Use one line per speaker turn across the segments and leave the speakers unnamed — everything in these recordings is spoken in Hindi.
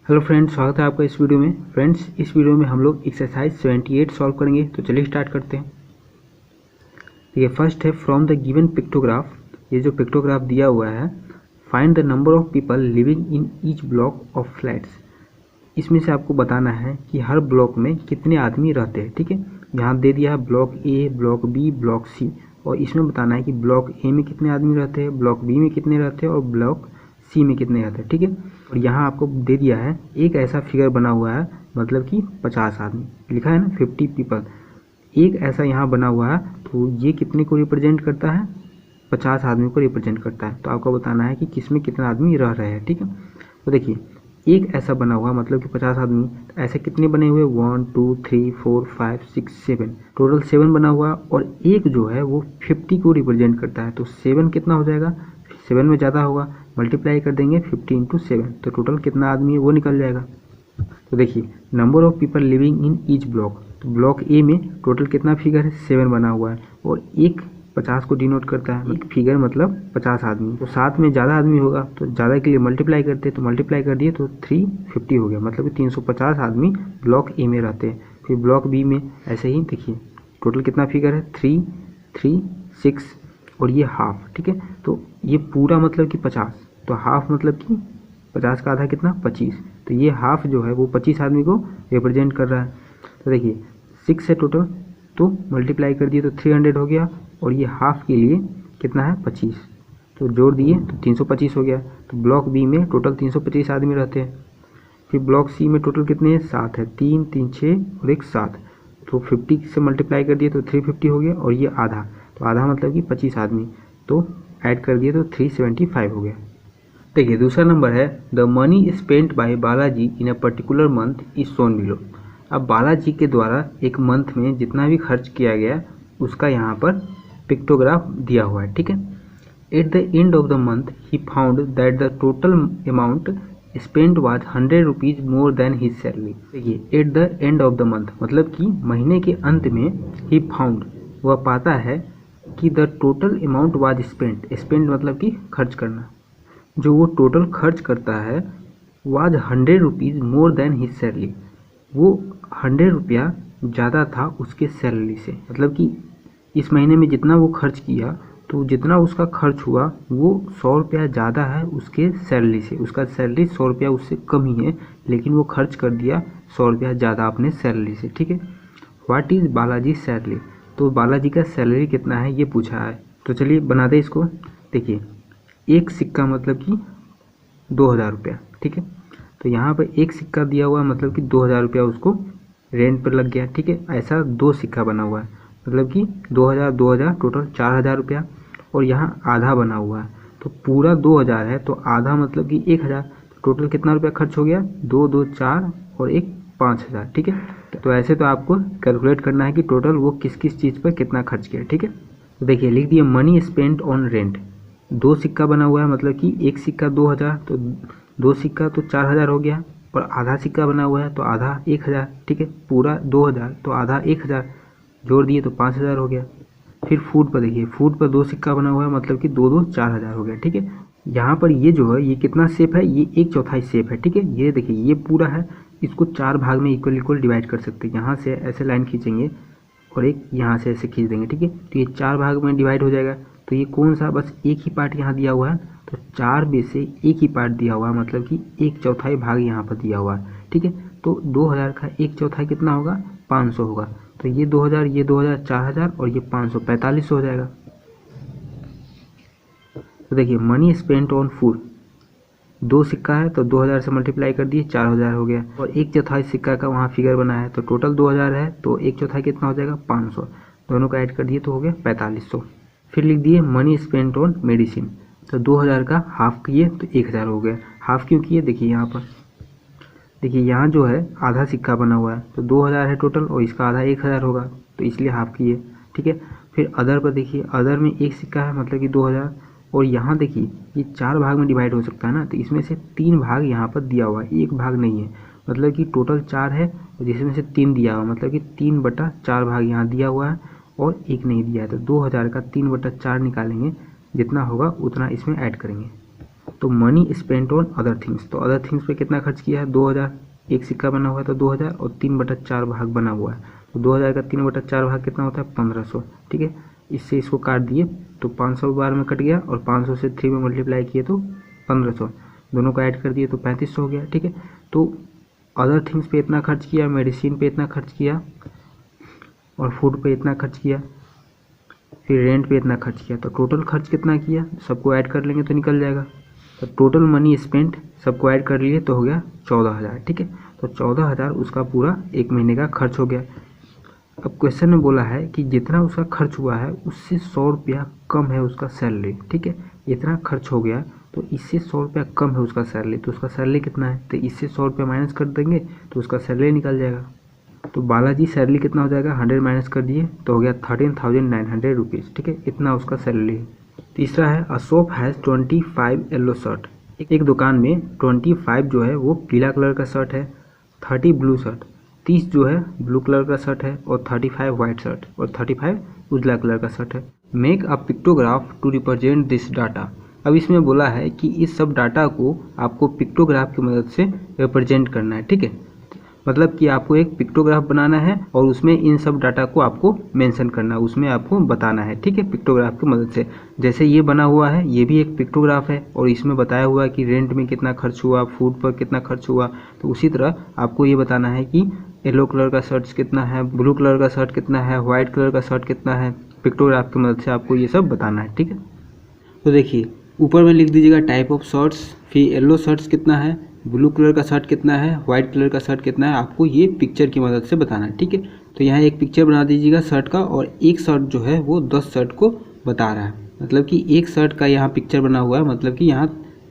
हेलो फ्रेंड्स, स्वागत है आपका इस वीडियो में। फ्रेंड्स, इस वीडियो में हम लोग एक्सरसाइज 78 सॉल्व करेंगे। तो चलिए स्टार्ट करते हैं। देखिए, फर्स्ट है फ्रॉम द गिवन पिक्टोग्राफ। ये जो पिक्टोग्राफ दिया हुआ है, find the number of people living in each block of flats. इसमें से आपको बताना है कि हर ब्लॉक में कितने आदमी रहते हैं। ठीक है, यहाँ दे दिया है block A, block B, block C, और इसमें बताना है कि ब्लॉक ए में कितने आदमी रहते हैं, ब्लॉक बी में कितने रहते हैं और ब्लॉक सी में कितने रहते हैं। ठीक है, और यहाँ आपको दे दिया है एक ऐसा फिगर बना हुआ है, मतलब कि 50 आदमी लिखा है ना, 50 पीपल। एक ऐसा यहाँ बना हुआ है, तो ये कितने को रिप्रेजेंट करता है? 50 आदमी को रिप्रेजेंट करता है। तो आपको बताना है कि किसमें कितने आदमी रह रहे हैं। ठीक है, तो देखिए एक ऐसा बना हुआ मतलब कि 50 आदमी। तो ऐसे कितने बने हुए? 1 2 3 4 5 6 7, टोटल 7 बना हुआ। और एक जो है वो 50 को रिप्रेजेंट करता है। तो 7 कितना हो जाएगा? 7 में ज़्यादा होगा, मल्टीप्लाई कर देंगे 50 इंटू 7, तो टोटल कितना आदमी है वो निकल जाएगा। तो देखिए number of people living in each block, तो ब्लॉक ए में टोटल कितना फिगर है? 7 बना हुआ है, और एक 50 को डिनोट करता है। एक फिगर मतलब 50 आदमी। तो साथ में ज़्यादा आदमी होगा तो ज़्यादा के लिए मल्टीप्लाई करते हैं, तो मल्टीप्लाई कर दिए तो 350 हो गया, मतलब कि 350 आदमी ब्लॉक ए में रहते हैं। फिर ब्लॉक बी में ऐसे ही देखिए टोटल कितना फिगर है? 3 3 6 और ये हाफ। ठीक है, तो ये पूरा मतलब कि 50, तो हाफ मतलब कि 50 का आधा कितना? 25। तो ये हाफ जो है वो 25 आदमी को रिप्रेजेंट कर रहा है। तो देखिए 6 है टोटल, तो मल्टीप्लाई कर दिए तो 300 हो गया, और ये हाफ के लिए कितना है? 25, तो जोड़ दिए तो 325 हो गया। तो ब्लॉक बी में टोटल 325 आदमी रहते हैं। फिर ब्लॉक सी में टोटल कितने हैं? 7 है, 3 3 6 और एक 7, तो 50 से मल्टीप्लाई कर दिए तो 350 हो गया, और ये आधा, तो आधा मतलब कि 25 आदमी, तो ऐड कर दिए तो 375 हो गया। देखिए दूसरा नंबर है the money spent by Balaji in a particular month is shown below. अब बालाजी के द्वारा एक मंथ में जितना भी खर्च किया गया उसका यहाँ पर पिक्टोग्राफ दिया हुआ है। ठीक है, at the end of the month he found that the total amount spent was 100 rupees more than his salary. देखिए at the end of the month मतलब कि महीने के अंत में ही फाउंड, वह पाता है कि the total amount was spent, spent मतलब कि खर्च करना, जो वो टोटल खर्च करता है was 100 rupees more than his salary, वो 100 रुपया ज़्यादा था उसके सैलरी से। मतलब कि इस महीने में जितना वो खर्च किया, तो जितना उसका खर्च हुआ वो 100 रुपया ज़्यादा है उसके सैलरी से। उसका सैलरी 100 रुपया उससे कम ही है, लेकिन वो खर्च कर दिया 100 रुपया ज़्यादा अपने सैलरी से। ठीक है, व्हाट इज़ बालाजी सैलरी, तो बालाजी का सैलरी कितना है ये पूछा है। तो चलिए बना दे इसको। देखिए एक सिक्का मतलब कि 2000 रुपया। ठीक है, तो यहाँ पर एक सिक्का दिया हुआ है मतलब कि 2000 रुपया उसको रेंट पर लग गया। ठीक है, ऐसा दो सिक्का बना हुआ है मतलब कि 2000 2000 टोटल 4000 रुपया, और यहाँ आधा बना हुआ है, तो पूरा 2000 है, तो आधा मतलब कि 1000, तो टोटल कितना रुपया खर्च हो गया? 2 2 4 और एक 5000। ठीक है, तो ऐसे तो आपको कैलकुलेट करना है कि टोटल वो किस किस चीज़ पर कितना खर्च किया। ठीक है, तो देखिए लिख दिए मनी स्पेंट ऑन रेंट। दो सिक्का बना हुआ है मतलब कि एक सिक्का 2000, तो दो सिक्का तो 4000 हो गया, और आधा सिक्का बना हुआ है तो आधा 1000। ठीक है, पूरा 2000 तो आधा 1000, जोड़ दिए तो 5000 हो गया। फिर फूड पर देखिए, फूड पर दो सिक्का बना हुआ है मतलब कि दो 4000 हो गया। ठीक है, यहाँ पर ये जो है ये कितना शेप है? ये 1/4 शेप है। ठीक है, ये देखिए ये पूरा है, इसको 4 भाग में इक्वल इक्वल डिवाइड कर सकते हैं। यहाँ से ऐसे लाइन खींचेंगे और एक यहाँ से ऐसे खींच देंगे। ठीक है, तो ये 4 भाग में डिवाइड हो जाएगा। तो ये कौन सा? बस एक ही पार्ट यहाँ दिया हुआ है, तो 4 में से एक ही पार्ट दिया हुआ है, मतलब कि 1/4 भाग यहाँ पर दिया हुआ है। ठीक है, तो 2000 का 1/4 कितना होगा? 500 होगा। तो ये 2000, ये 2000, 4000 और ये 500, 4500 हो जाएगा। तो देखिए मनी स्पेंट ऑन फूड, दो सिक्का है तो 2000 से मल्टीप्लाई कर दिए 4000 हो गया, और 1/4 सिक्का का वहाँ फिगर बना है, तो टोटल 2000 है, तो 1/4 कितना हो जाएगा? 500, दोनों का ऐड कर दिए तो हो गया 4500। फिर लिख दिए मनी स्पेंट ऑन मेडिसिन, तो 2000 का हाफ किए तो 1000 हो गया। हाफ क्यों किए? देखिए यहाँ पर, देखिए यहाँ जो है आधा सिक्का बना हुआ है, तो 2000 है टोटल और इसका आधा 1000 होगा, तो इसलिए हाफ किए। ठीक है, फिर अदर पर देखिए, अदर में एक सिक्का है मतलब कि 2000, और यहाँ देखिए ये 4 भाग में डिवाइड हो सकता है ना, तो इसमें से 3 भाग यहाँ पर दिया हुआ है, एक भाग नहीं है, मतलब कि टोटल 4 है और जिसमें से 3 दिया हुआ, मतलब कि 3/4 भाग यहाँ दिया हुआ है और एक नहीं दिया है। तो 2000 का 3/4 निकालेंगे, जितना होगा उतना इसमें ऐड करेंगे। तो money spent on other things, तो अदर थिंग्स पे कितना खर्च किया है 2000, एक सिक्का बना हुआ है तो 2000 और 3/4 भाग बना हुआ है, तो 2000 का 3/4 भाग कितना होता है 1500। ठीक है, इससे इसको काट दिए तो 500 बार में कट गया और 500 से 3 में मल्टीप्लाई किए तो 1500, दोनों को ऐड कर दिए तो 3500 हो गया। ठीक है, तो अदर थिंग्स पे इतना खर्च किया, मेडिसिन पे इतना खर्च किया और फूड पे इतना खर्च किया, फिर रेंट पे इतना खर्च किया, तो टोटल खर्च कितना किया सबको ऐड कर लेंगे तो निकल जाएगा। तो टोटल मनी स्पेंट सबको ऐड कर लिए तो हो गया 14,000। ठीक है, तो 14,000 उसका पूरा एक महीने का खर्च हो गया। अब क्वेश्चन में बोला है कि जितना उसका खर्च हुआ है उससे 100 रुपया कम है उसका सैलरी। ठीक है, इतना खर्च हो गया तो इससे 100 रुपया कम है उसका सैलरी, तो उसका सैलरी कितना है, तो इससे 100 रुपया माइनस कर देंगे तो उसका सैलरी निकल जाएगा। तो बालाजी सैलरी कितना हो जाएगा, 100 माइनस कर दिए तो हो गया 13,900 रुपीज़। ठीक है, इतना उसका सैलरी है। तीसरा है अ शॉप हैज़ 25 येलो शर्ट, एक दुकान में 25 जो है वो पीला कलर का शर्ट है, 30 ब्लू शर्ट, 30 जो है ब्लू कलर का शर्ट है और 35 वाइट शर्ट और 35 उजला कलर का शर्ट है। Make a pictograph to represent this data. अब इसमें बोला है कि इस सब डाटा को आपको पिक्टोग्राफ की मदद से रिप्रेजेंट करना है। ठीक है, मतलब कि आपको एक पिक्टोग्राफ बनाना है और उसमें इन सब डाटा को आपको मेंशन करना है, उसमें आपको बताना है। ठीक है, पिक्टोग्राफ की मदद से, जैसे ये बना हुआ है ये भी एक पिक्टोग्राफ है और इसमें बताया हुआ है कि रेंट में कितना खर्च हुआ, फूड पर कितना खर्च हुआ, तो उसी तरह आपको ये बताना है कि येलो कलर का शर्ट कितना है, ब्लू कलर का शर्ट कितना है, व्हाइट कलर का शर्ट कितना है, पिक्टोग्राफ की मदद से आपको ये सब बताना है। ठीक है, तो देखिए ऊपर में लिख दीजिएगा टाइप ऑफ शर्ट्स, फिर येलो शर्ट्स कितना है, ब्लू कलर का शर्ट कितना है, व्हाइट कलर का शर्ट कितना है, आपको ये पिक्चर की मदद से बताना है। ठीक है, तो यहाँ एक पिक्चर बना दीजिएगा शर्ट का और एक शर्ट जो है वो 10 शर्ट को बता रहा है, मतलब कि एक शर्ट का यहाँ पिक्चर बना हुआ है, मतलब कि यहाँ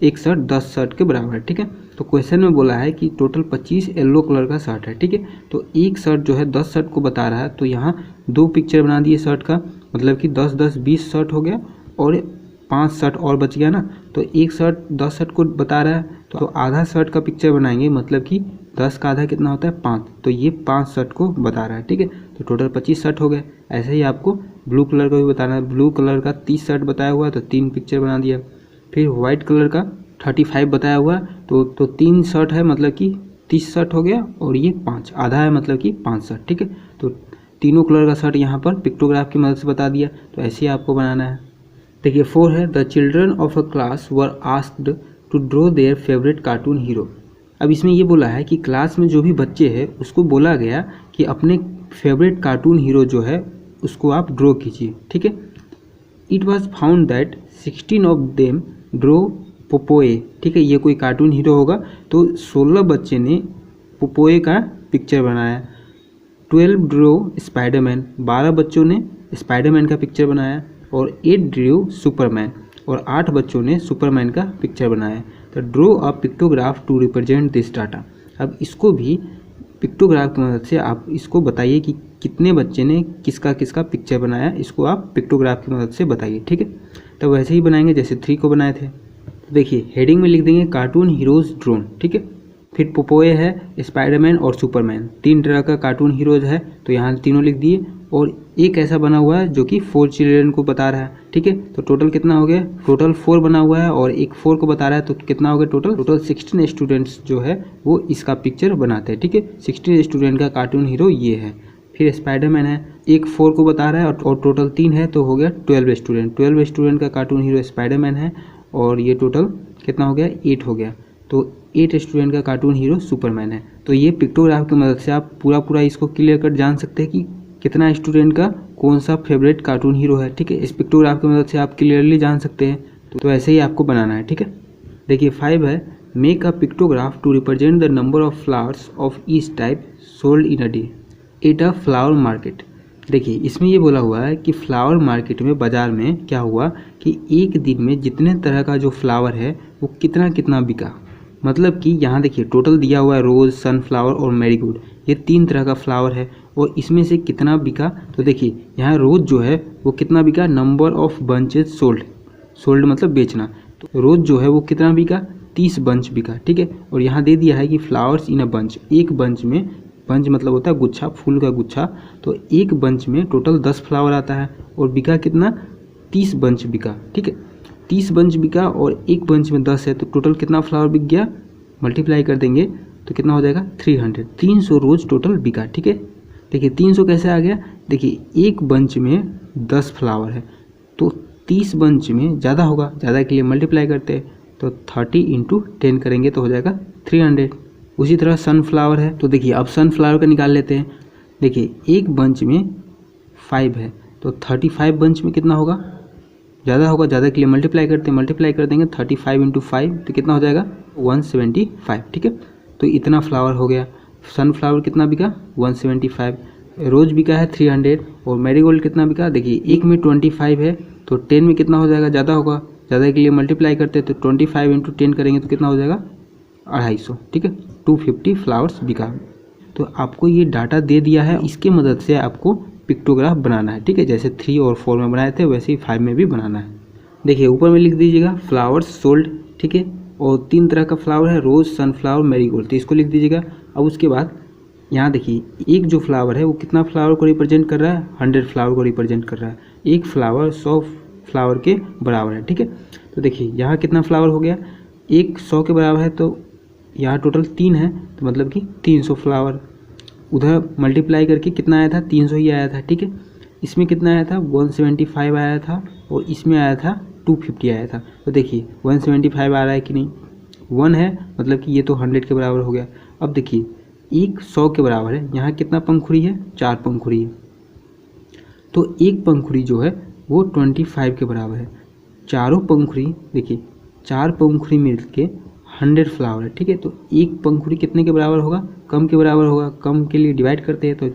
एक शर्ट 10 शर्ट के बराबर है। ठीक है, तो क्वेश्चन में बोला है कि टोटल 25 येलो कलर का शर्ट है। ठीक है, तो एक शर्ट जो है 10 शर्ट को बता रहा है, तो यहाँ 2 पिक्चर बना दिए शर्ट का, मतलब कि 10 10 20 शर्ट हो गया और 5 शर्ट और बच गया ना, तो एक शर्ट 10 शर्ट को बता रहा है तो आधा शर्ट का पिक्चर बनाएंगे, मतलब कि 10 का आधा कितना होता है 5, तो ये 5 शर्ट को बता रहा है। ठीक है, तो टोटल 25 शर्ट हो गए। ऐसे ही आपको ब्लू कलर का भी बताना है, ब्लू कलर का 30 शर्ट बताया हुआ है तो 3 पिक्चर बना दिया। फिर व्हाइट कलर का 35 बताया हुआ है तो 3 शर्ट है, मतलब कि 30 शर्ट हो गया और ये 5 आधा है, मतलब कि 5 शर्ट। ठीक है, तो तीनों कलर का शर्ट यहाँ पर पिक्टोग्राफ की मदद से बता दिया, तो ऐसे ही आपको बनाना है। देखिए 4 है the children of a class were asked to draw their favourite cartoon hero. अब इसमें ये बोला है कि क्लास में जो भी बच्चे हैं उसको बोला गया कि अपने फेवरेट कार्टून हीरो जो है उसको आप ड्रॉ कीजिए। ठीक है, it was found that 16 of them draw पोपोए। ठीक है, ये कोई कार्टून हीरो होगा, तो 16 बच्चे ने पोपोए का पिक्चर बनाया। 12 ड्रॉ स्पाइडरमैन, 12 बच्चों ने स्पाइडरमैन का पिक्चर बनाया और 8 ड्रॉ सुपरमैन और 8 बच्चों ने सुपरमैन का पिक्चर बनाया। तो draw a pictograph to represent this data. अब इसको भी पिक्टोग्राफ की मदद से आप इसको बताइए कि कितने बच्चे ने किसका किसका पिक्चर बनाया, इसको आप पिक्टोग्राफ की मदद से बताइए। ठीक है, तो वैसे ही बनाएंगे जैसे 3 को बनाए थे। तो देखिए हेडिंग में लिख देंगे कार्टून हीरोज ड्रोन। ठीक है, फिर पोपोए है, स्पाइडरमैन और सुपरमैन, 3 तरह का कार्टून हीरोज है, तो यहाँ तीनों लिख दिए। और एक ऐसा बना हुआ है जो कि 4 चिल्ड्रन को बता रहा है। ठीक है, तो टोटल कितना हो गया, टोटल 4 बना हुआ है और एक 4 को बता रहा है, तो कितना हो गया टोटल 16 स्टूडेंट्स जो है वो इसका पिक्चर बनाते हैं। ठीक है, 16 स्टूडेंट का कार्टून हीरो ये है। फिर स्पाइडरमैन है, एक 4 को बता रहा है और टोटल 3 है, तो हो गया 12 स्टूडेंट। 12 स्टूडेंट का कार्टून हीरो स्पाइडरमैन है और ये टोटल कितना हो गया 8 हो गया, तो 8 स्टूडेंट का कार्टून हीरो सुपरमैन है। तो ये पिक्टोग्राफ की मदद से आप पूरा इसको क्लियर कट जान सकते हैं कि कितना स्टूडेंट का कौन सा फेवरेट कार्टून हीरो है। ठीक है, इस पिक्टोग्राफ की मदद से आप क्लियरली जान सकते हैं। तो ऐसे ही आपको बनाना है। ठीक है, देखिए 5 है make a pictograph to represent the number of flowers of each type sold in a day at a flower market. देखिए इसमें ये बोला हुआ है कि फ्लावर मार्केट में, बाज़ार में क्या हुआ कि एक दिन में जितने तरह का जो फ्लावर है वो कितना कितना बिका। मतलब कि यहाँ देखिए टोटल दिया हुआ है रोज़, सनफ्लावर और मैरीगोल्ड, ये 3 तरह का फ्लावर है और इसमें से कितना बिका। तो देखिए यहाँ रोज़ जो है वो कितना बिका, number of bunches sold, sold मतलब बेचना, तो रोज़ जो है वो कितना बिका 30 बंच बिका। ठीक है, और यहाँ दे दिया है कि फ्लावर्स इन अ बंच, एक बंच में, बंच मतलब होता है गुच्छा, फूल का गुच्छा, तो एक बंच में टोटल 10 फ्लावर आता है और बिका कितना 30 बंच बिका। ठीक है, 30 बंच बिका और एक बंच में 10 है, तो टोटल कितना फ्लावर बिक गया, मल्टीप्लाई कर देंगे तो कितना हो जाएगा 300। 300 रोज़ टोटल बिका। ठीक है, देखिए 300 कैसे आ गया, देखिए एक बंच में 10 फ्लावर है तो 30 बंच में ज़्यादा होगा, ज़्यादा के लिए मल्टीप्लाई करते हैं तो 30 × 10 करेंगे तो हो जाएगा 300। उसी तरह सनफ्लावर है, तो देखिए अब सनफ्लावर का निकाल लेते हैं। देखिए एक बंच में 5 है तो 35 बंच में कितना होगा, ज़्यादा होगा, ज़्यादा के लिए मल्टीप्लाई करते हैं, मल्टीप्लाई कर देंगे 35 × 5 तो कितना हो जाएगा 175। ठीक है, तो इतना फ्लावर हो गया। सनफ्लावर कितना बिका 175, रोज़ बिका है 300 और मैरीगोल्ड कितना बिका, देखिए एक में 25 है तो 10 में कितना हो जाएगा, ज़्यादा होगा, ज़्यादा के लिए मल्टीप्लाई करते हैं तो 25 × 10 करेंगे तो कितना हो जाएगा 250। ठीक है, 250 फ्लावर्स बिका। तो आपको ये डाटा दे दिया है, इसके मदद से आपको पिक्टोग्राफ बनाना है। ठीक है, जैसे 3 और 4 में बनाए थे वैसे ही 5 में भी बनाना है। देखिए ऊपर में लिख दीजिएगा फ्लावर्स सोल्ड। ठीक है, और 3 तरह का फ्लावर है, रोज़, सनफ्लावर, मैरीगोल्ड, तो इसको लिख दीजिएगा। अब उसके बाद यहाँ देखिए एक जो फ्लावर है वो कितना फ्लावर को रिप्रेजेंट कर रहा है, 100 फ्लावर को रिप्रेजेंट कर रहा है। एक फ्लावर 100 फ्लावर के बराबर है। ठीक है, तो देखिए यहाँ कितना फ्लावर हो गया, एक 100 के बराबर है तो यहाँ टोटल 3 है तो मतलब कि 300 फ्लावर। उधर मल्टीप्लाई करके कितना आया था, 300 ही आया था। ठीक है, इसमें कितना आया था 175 आया था और इसमें आया था 250 आया था। तो देखिए 175 आ रहा है कि नहीं, 1 है मतलब कि ये तो 100 के बराबर हो गया। अब देखिए एक 100 के बराबर है, यहाँ कितना पंखुड़ी है, 4 पंखुड़ी है, तो एक पंखुड़ी जो है वो 25 के बराबर है। चारों पंखुड़ी देखिए 4 पंखुड़ी मिल के 100 फ्लावर है। ठीक है, तो एक पंखुड़ी कितने के बराबर होगा, कम के बराबर होगा। कम के लिए डिवाइड करते हैं तो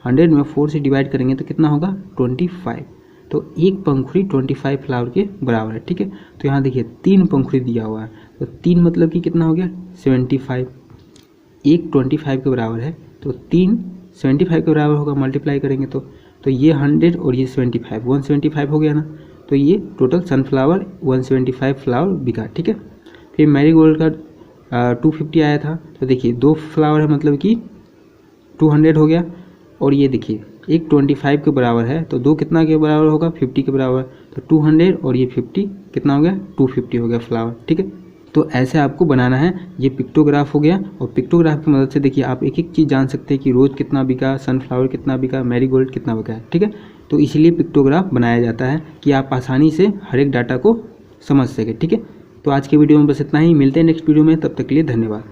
100 में 4 से डिवाइड करेंगे तो कितना होगा 25, तो एक पंखुड़ी 25 फ्लावर के बराबर है। ठीक है, तो यहाँ देखिए 3 पंखुड़ी दिया हुआ है तो 3 मतलब कि कितना हो गया 75, एक 25 के बराबर है तो 3 75 के बराबर होगा, मल्टीप्लाई करेंगे तो ये 100 और ये 75 175 हो गया ना, तो ये टोटल सनफ्लावर 175 फ्लावर बिका। ठीक है, फिर मैरीगोल्ड का 250 आया था तो देखिए 2 फ्लावर है मतलब कि 200 हो गया। और ये देखिए एक 25 के बराबर है तो 2 कितना के बराबर होगा 50 के बराबर, तो 200 और ये 50 कितना हो गया 250 हो गया फ्लावर। ठीक है, तो ऐसे आपको बनाना है। ये पिक्टोग्राफ हो गया और पिक्टोग्राफ की मदद से देखिए आप एक एक चीज़ जान सकते हैं कि रोज़ कितना बिका, सनफ्लावर कितना बिका, मैरीगोल्ड कितना बिका है। ठीक है, तो इसीलिए पिक्टोग्राफ बनाया जाता है कि आप आसानी से हर एक डाटा को समझ सकें। ठीक है, तो आज के वीडियो में बस इतना ही, मिलते हैं नेक्स्ट वीडियो में, तब तक के लिए धन्यवाद।